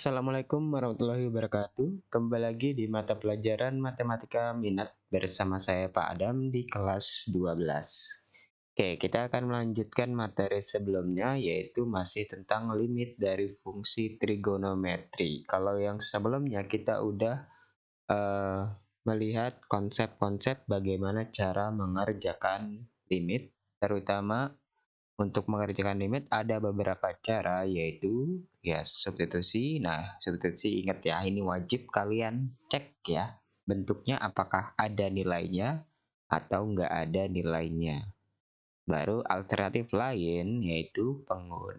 Assalamualaikum warahmatullahi wabarakatuh. Kembali lagi di mata pelajaran Matematika Minat bersama saya Pak Adam di kelas 12. Oke, kita akan melanjutkan materi sebelumnya yaitu masih tentang limit dari fungsi trigonometri. Kalau yang sebelumnya kita udah eh, melihat konsep-konsep bagaimana cara mengerjakan limit, terutama untuk mengerjakan limit ada beberapa cara yaitu ya substitusi. Nah, substitusi ingat ya, ini wajib kalian cek ya bentuknya apakah ada nilainya atau nggak ada nilainya. Baru alternatif lain yaitu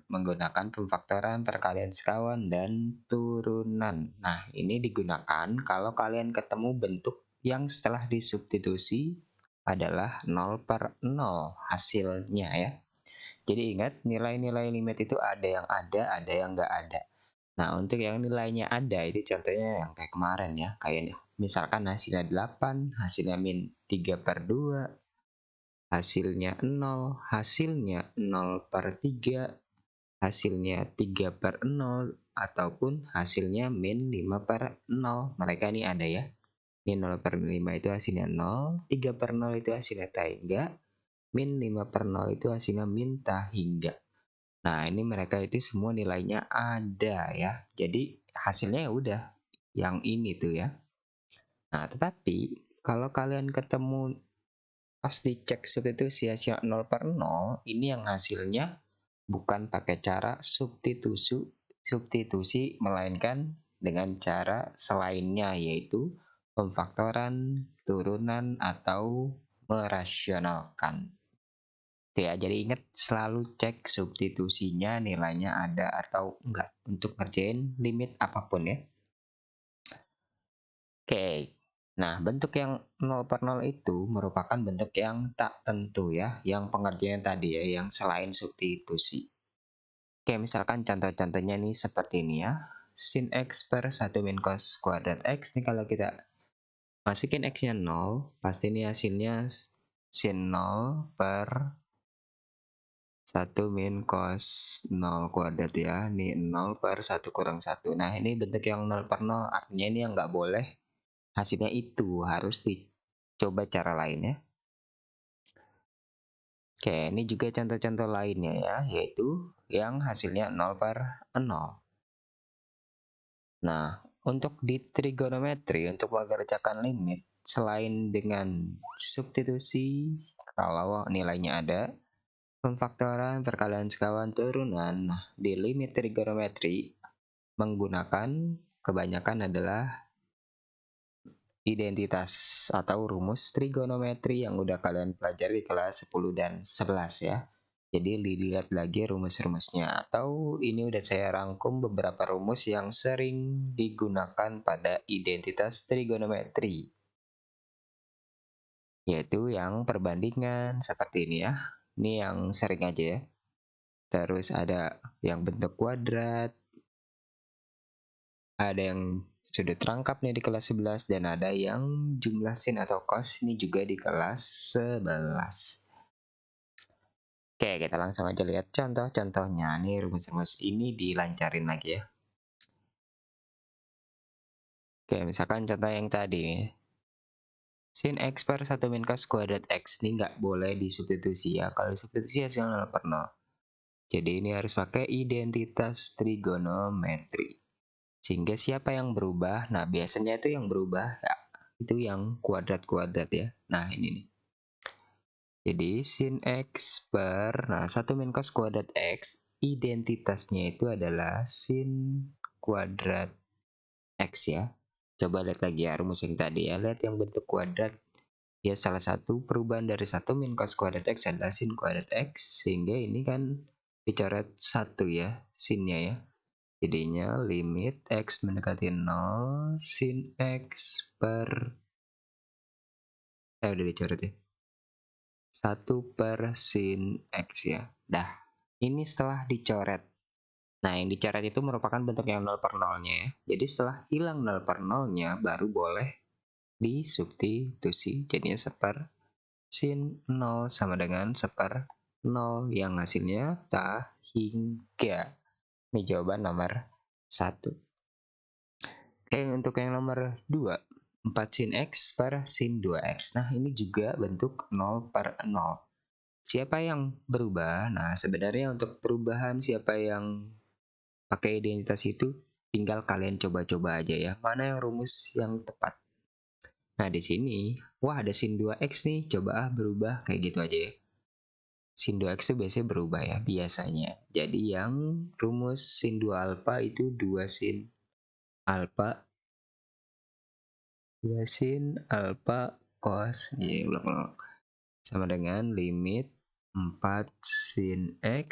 menggunakan pemfaktoran, perkalian sekawan, dan turunan. Nah, ini digunakan kalau kalian ketemu bentuk yang setelah disubstitusi adalah 0/0 hasilnya ya. Jadi ingat, nilai-nilai limit itu ada yang nggak ada. Nah, untuk yang nilainya ada, itu contohnya yang kayak kemarin ya. Kayak misalkan hasilnya 8, hasilnya min 3/2, hasilnya 0, hasilnya 0/3, hasilnya 3/0, ataupun hasilnya min 5/0. Mereka ini ada ya. Min 0/5 itu hasilnya 0, 3/0 itu hasilnya tak hingga, min 5/0 itu hasilnya min tak hingga. Nah, ini mereka itu semua nilainya ada ya. Jadi hasilnya ya udah yang ini tuh ya. Nah, tetapi kalau kalian ketemu pas dicek substitusi hasil 0/0, ini yang hasilnya bukan pakai cara substitusi melainkan dengan cara selainnya yaitu pemfaktoran, turunan, atau merasionalkan. Ya, jadi ingat selalu cek substitusinya nilainya ada atau enggak untuk ngerjain limit apapun ya. Oke, nah bentuk yang 0/0 itu merupakan bentuk yang tak tentu ya, yang pengertian tadi ya, yang selain substitusi. Oke, misalkan contoh-contohnya nih seperti ini ya. Sin x per 1 min cos kuadrat x, nih kalau kita masukin x-nya 0, pasti ini hasilnya sin 0 per 1 min cos 0 kuadrat ya. Ini 0/1 kurang 1. Nah, ini bentuk yang 0/0. Artinya ini yang nggak boleh. Hasilnya itu harus dicoba cara lain ya. Oke, ini juga contoh-contoh lainnya ya. Yaitu yang hasilnya 0/0. Nah, untuk di trigonometri, untuk mengerjakan limit, selain dengan substitusi, kalau nilainya ada, pemfaktoran, perkalian sekawan, turunan. Nah, di limit trigonometri menggunakan kebanyakan adalah identitas atau rumus trigonometri yang udah kalian pelajari di kelas 10 dan 11 ya. Jadi dilihat lagi rumus-rumusnya atau ini udah saya rangkum beberapa rumus yang sering digunakan pada identitas trigonometri. Yaitu yang perbandingan seperti ini ya. Ini yang sering aja ya. Terus ada yang bentuk kuadrat, ada yang sudut rangkap nih di kelas 11 dan ada yang jumlah sin atau cos ini juga di kelas 11. Oke, kita langsung aja lihat contoh-contohnya. Nih rumus-rumus ini dilancarin lagi ya. Oke, misalkan contoh yang tadi. Sin x per 1 min cos kuadrat x ini nggak boleh disubstitusi ya. Kalau substitusi hasilnya 0/0. Jadi ini harus pakai identitas trigonometri. Sehingga siapa yang berubah? Nah, biasanya itu yang berubah ya, itu yang kuadrat-kuadrat ya. Nah, ini nih. Jadi sin x per 1 min cos kuadrat x identitasnya itu adalah sin kuadrat x ya. Coba lihat lagi ya rumus yang tadi ya. Lihat yang bentuk kuadrat. Ya salah satu perubahan dari 1 min cos kuadrat x adalah sin kuadrat x. Sehingga ini kan dicoret 1 ya sinnya ya. Jadinya limit x mendekati 0 sin x per udah dicoret ya. 1/sin x ya. Dah, ini setelah dicoret. Nah, yang dicoret itu merupakan bentuk yang 0/0-nya ya. Jadi setelah hilang 0/0-nya baru boleh disubstitusi. Jadinya sin 0 sama dengan 1/0 yang hasilnya tak hingga. Ini jawaban nomor 1. Untuk yang nomor 2, 4 sin X per sin 2X. Nah, ini juga bentuk 0 per 0. Siapa yang berubah? Nah, sebenarnya untuk perubahan siapa yang pakai identitas itu, tinggal kalian coba-coba aja ya, mana yang rumus yang tepat. Nah, di sini, wah ada sin 2X nih, coba berubah kayak gitu aja ya. Sin 2X itu biasanya berubah ya, biasanya. Jadi yang rumus sin 2 alfa itu 2 sin alfa 2 sin alfa cos ulang-ulang sama dengan limit 4 sin X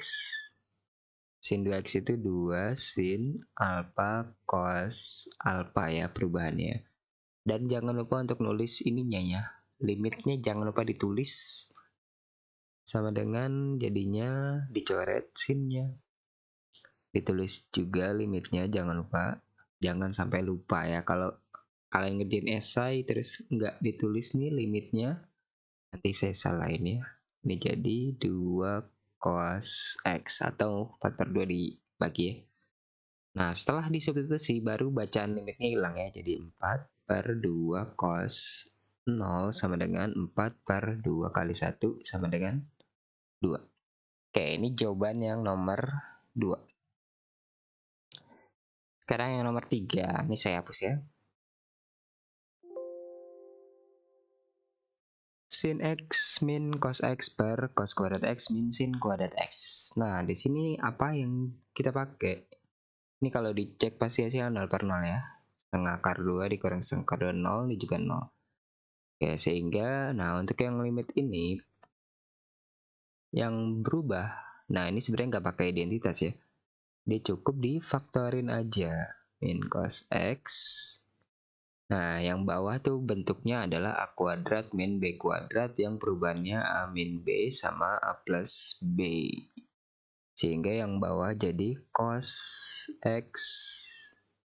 sin 2X itu 2 sin alfa cos alfa ya perubahannya. Dan jangan lupa untuk nulis ininya ya, limitnya jangan lupa ditulis sama dengan jadinya dicoret sinnya, ditulis juga limitnya, jangan lupa, jangan sampai lupa ya. Kalau kalian ngerjain esai terus nggak ditulis nih limitnya, nanti saya salahin ya. Ini jadi 2 cos X atau 4/2 dibagi ya. Nah, setelah disubstitusi baru bacaan limitnya hilang ya. Jadi 4/2 cos 0 sama dengan 4/2 kali 1 sama dengan 2. Oke, ini jawaban yang nomor 2. Sekarang yang nomor 3. Ini saya hapus ya. Sin X min cos X per cos kuadrat X min sin kuadrat X. Nah, di sini apa yang kita pakai? Ini kalau dicek pasti hasilnya 0 per 0 ya. Setengah akar 2 dikurang setengah akar 2, 0, ini juga 0. Oke, sehingga, nah untuk yang limit ini, yang berubah, nah ini sebenarnya nggak pakai identitas ya. Dia cukup difaktorin aja. Min cos X. Nah, yang bawah tuh bentuknya adalah A kuadrat min B kuadrat yang perubahannya A min B sama A plus B. Sehingga yang bawah jadi cos X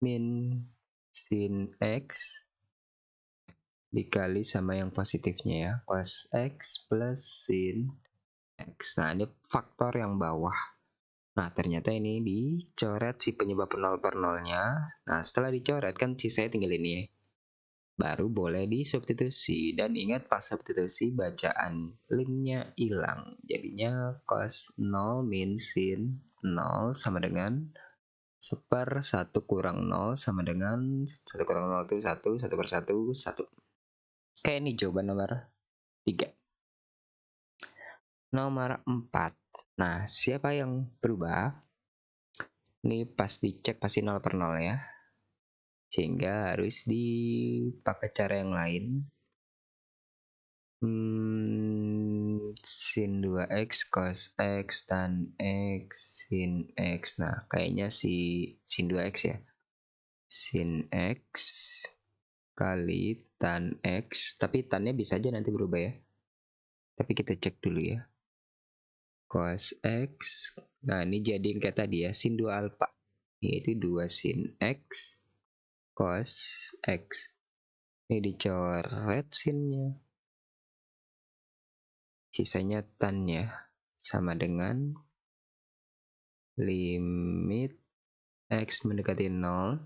min sin X dikali sama yang positifnya ya, cos X plus sin X. Nah, ini faktor yang bawah. Nah, ternyata ini dicoret si penyebab 0 per 0-nya. Nah, setelah dicoret kan sisanya tinggal ini ya. Baru boleh disubstitusi. Dan ingat pas substitusi bacaan limnya hilang. Jadinya cos 0 min sin 0 sama dengan 1/1 kurang 0 sama dengan 1 kurang 0 itu 1, 1 per 1, 1. Oke, ini jawaban nomor 3. Nomor 4. Nah, siapa yang berubah? Ini pas dicek pasti 0 per 0 ya. Sehingga harus dipakai cara yang lain. Sin 2X cos X tan X sin X. Nah, kayaknya si sin 2X ya. Sin X kali tan X. Tapi tannya bisa aja nanti berubah ya. Tapi kita cek dulu ya. Cos X. Nah, ini jadi kayak tadi ya. Sin 2 alfa. Yaitu 2 sin X cos X. Ini dicoret sinnya. Sisanya tan-nya sama dengan limit X mendekati 0.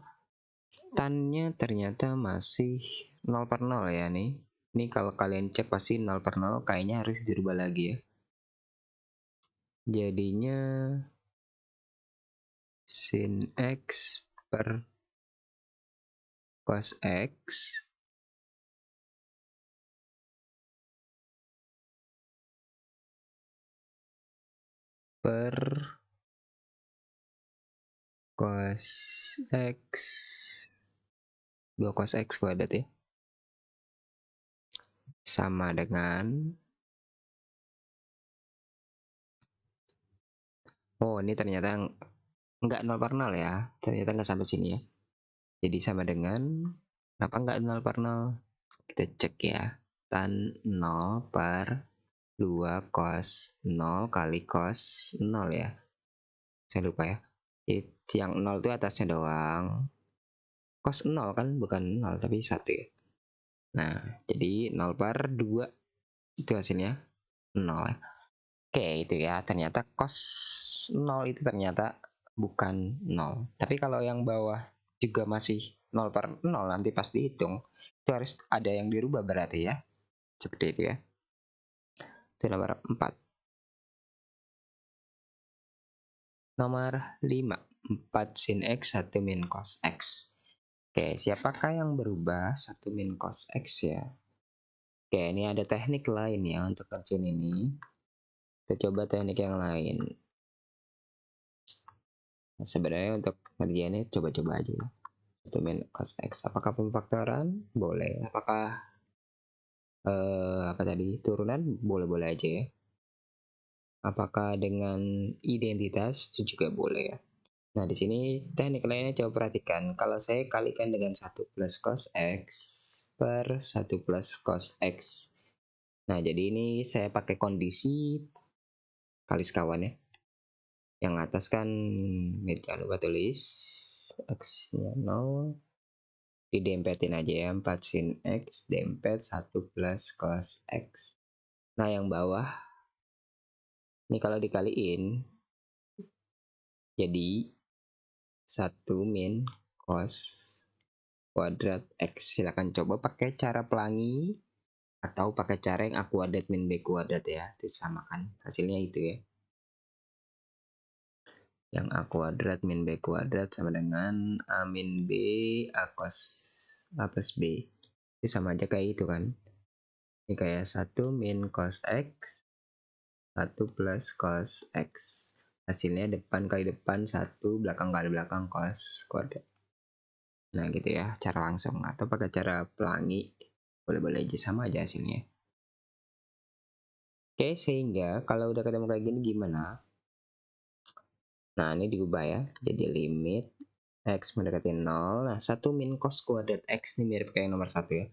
Tan-nya ternyata masih 0 per 0 ya nih. Ini kalau kalian cek pasti 0 per 0, kayaknya harus dirubah lagi ya. Jadinya sin X per cos X per cos X 2 cos X kuadrat ya. Sama dengan, oh ini ternyata nggak 0 per 0 ya. Ternyata nggak sampai sini ya. Jadi sama dengan, kenapa nggak 0 per 0? Kita cek ya. Tan 0 per 2 cos 0 kali cos 0 ya. Saya lupa ya. Yang 0 itu atasnya doang. Cos 0 kan bukan 0 tapi 1 ya. Nah, jadi 0 per 2 itu hasilnya 0 ya. Oke, itu ya. Ternyata cos 0 itu ternyata bukan 0. Tapi kalau yang bawah juga masih 0 per 0 nanti pas dihitung itu harus ada yang dirubah berarti ya. Seperti itu ya. Itu nomor 4. Nomor 5. 4 sin X 1 min cos X. Oke, siapakah yang berubah 1 min cos X ya? Oke, ini ada teknik lain ya untuk kerjain ini. Kita coba teknik yang lain. Nah, sebenarnya untuk ngerjainnya coba-coba aja ya. 1 min cos X. Apakah pemfaktoran? Boleh. Apakah apa tadi? Turunan? Boleh-boleh aja ya. Apakah dengan identitas? Itu juga boleh ya. Nah, di sini teknik lainnya coba perhatikan. Kalau saya kalikan dengan 1 plus cos X per 1 plus cos X. Nah, jadi ini saya pakai kondisi kali sekawan ya. Yang atas kan jangan lupa tulis X-nya 0. Didempetin aja ya, 4 sin X dempet 1 plus cos X. Nah, yang bawah ini kalau dikaliin jadi 1 min cos kuadrat X. Silahkan coba pakai cara pelangi atau pakai cara yang A kuadrat min B kuadrat ya. Disamakan hasilnya itu ya. Yang A kuadrat min B kuadrat sama dengan A min B A cos A plus B. Ini sama aja kayak itu kan. Ini kayak 1 min cos X 1 plus cos X. Hasilnya depan kali depan 1, belakang kali belakang cos kuadrat. Nah gitu ya, cara langsung atau pakai cara pelangi. Boleh-boleh aja, sama aja hasilnya. Oke, sehingga kalau udah ketemu kayak gini gimana? Nah, ini diubah ya. Jadi limit X mendekati 0. Nah, 1 min cos kuadrat X ini mirip kayak yang nomor 1 ya.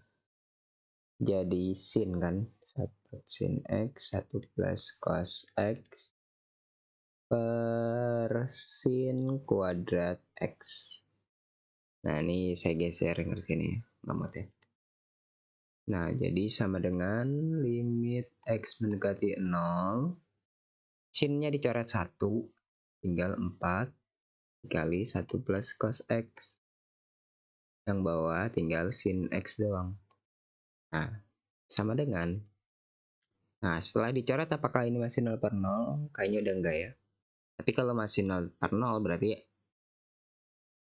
Jadi sin kan. 1 sin X, 1 plus cos X per sin kuadrat X. Nah, ini saya geser ngerti ya. Nggak ya. Nah, jadi sama dengan limit X mendekati 0. Sinnya dicoret 1. Tinggal 4 dikali 1 plus cos X. Yang bawah tinggal sin X doang. Nah, sama dengan. Nah, setelah dicoret apakah ini masih 0 per 0? Kayaknya udah enggak ya. Tapi kalau masih 0 per 0 berarti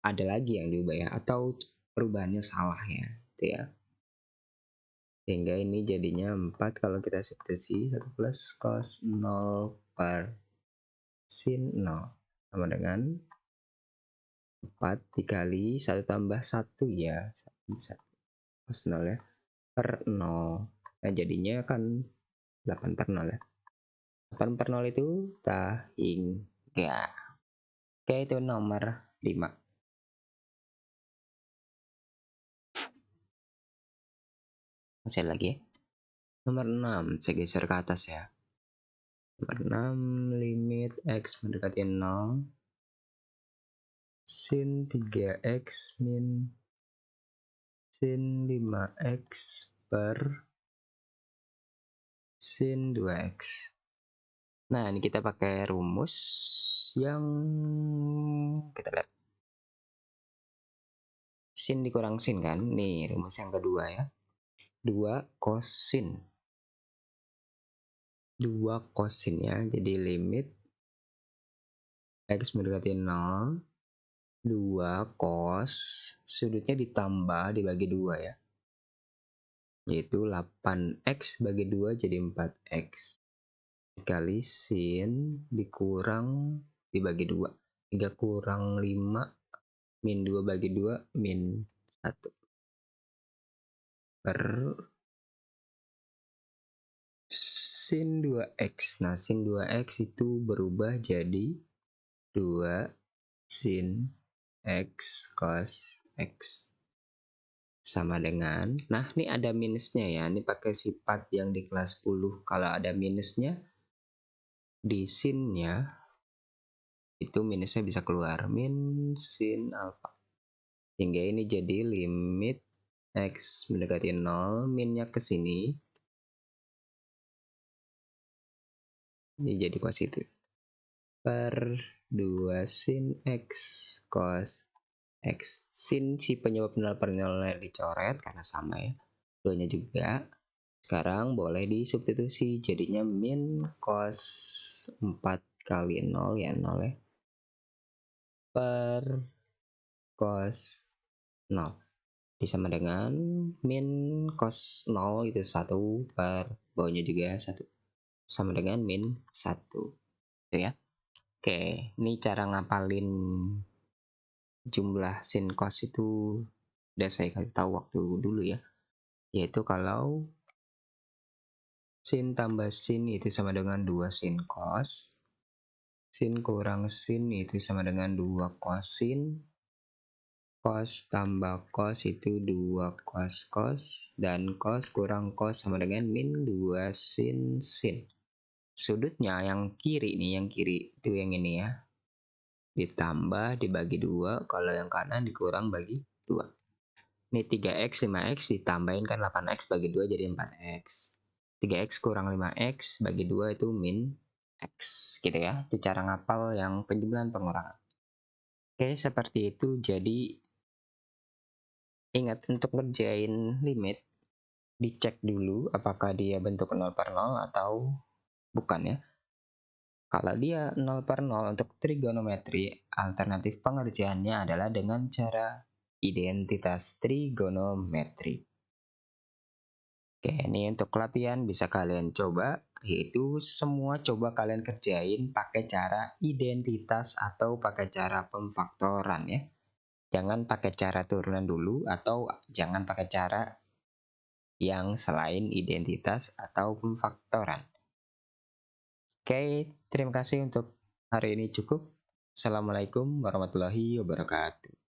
ada lagi yang diubah ya. Atau perubahannya salah ya. Itu ya. Sehingga ini jadinya 4 kalau kita substitusi 1 plus cos 0 per sin 0. Sama dengan 4 dikali 1 tambah 1 ya. 1 cos 0 ya. Per 0. Nah, jadinya kan 8 per 0 ya. 8 per 0 itu hingga. Oke, itu nomor 5. Masih lagi ya. Nomor 6, saya geser ke atas ya. Nomor 6, limit X mendekati 0. Sin 3X min sin 5X per sin 2X. Nah, ini kita pakai rumus yang kita lihat. Sin dikurang sin kan? Nih, rumus yang kedua ya. 2 kosin. 2 kosin ya. Jadi limit X mendekati 0. 2 cos. Sudutnya ditambah dibagi 2 ya. Yaitu 8X bagi 2 jadi 4X. Dikali sin dikurang dibagi 2. 3 kurang 5 min 2 bagi 2 min 1 per sin 2X. Nah, sin 2X itu berubah jadi 2 sin X cos X. Sama dengan, nah ini ada minusnya ya. Ini pakai sifat yang di kelas 10. Kalau ada minusnya, di sinnya, itu minusnya bisa keluar. Min sin alpha. Hingga ini jadi limit X mendekati 0, minnya ke sini. Ini jadi positif. Per 2 sin X cos X. Sin si penyebab 0 per 0 dicoret karena sama ya. 2-nya juga. Sekarang boleh disubstitusi jadinya min cos 4 kali 0 ya 0 ya. Per cos 0 sama dengan min cos 0 itu 1 per bawahnya juga 1 sama dengan min 1 gitu ya. Oke, ini cara ngapalin jumlah sin cos itu udah saya kasih tahu waktu dulu ya, yaitu kalau sin tambah sin itu sama dengan 2 sin cos, sin kurang sin itu sama dengan 2 cosin, cos tambah cos itu 2 cos cos, dan cos kurang cos sama dengan min 2 sin sin. Sudutnya yang kiri nih, yang kiri itu yang ini ya, ditambah dibagi 2, kalau yang kanan dikurang bagi 2. Ini 3x 5x ditambahin kan 8x bagi 2 jadi 4x. 3x kurang 5x bagi 2 itu min x gitu ya. Itu cara ngapal yang penjumlahan pengurangan. Oke, seperti itu. Jadi ingat untuk ngerjain limit dicek dulu apakah dia bentuk 0 per 0 atau bukan ya. Kalau dia 0 per 0 untuk trigonometri, alternatif pengerjaannya adalah dengan cara identitas trigonometri. Oke, ini untuk latihan bisa kalian coba, yaitu semua coba kalian kerjain pakai cara identitas atau pakai cara pemfaktoran ya. Jangan pakai cara turunan dulu atau jangan pakai cara yang selain identitas atau pemfaktoran. Oke, terima kasih untuk hari ini cukup. Assalamualaikum warahmatullahi wabarakatuh.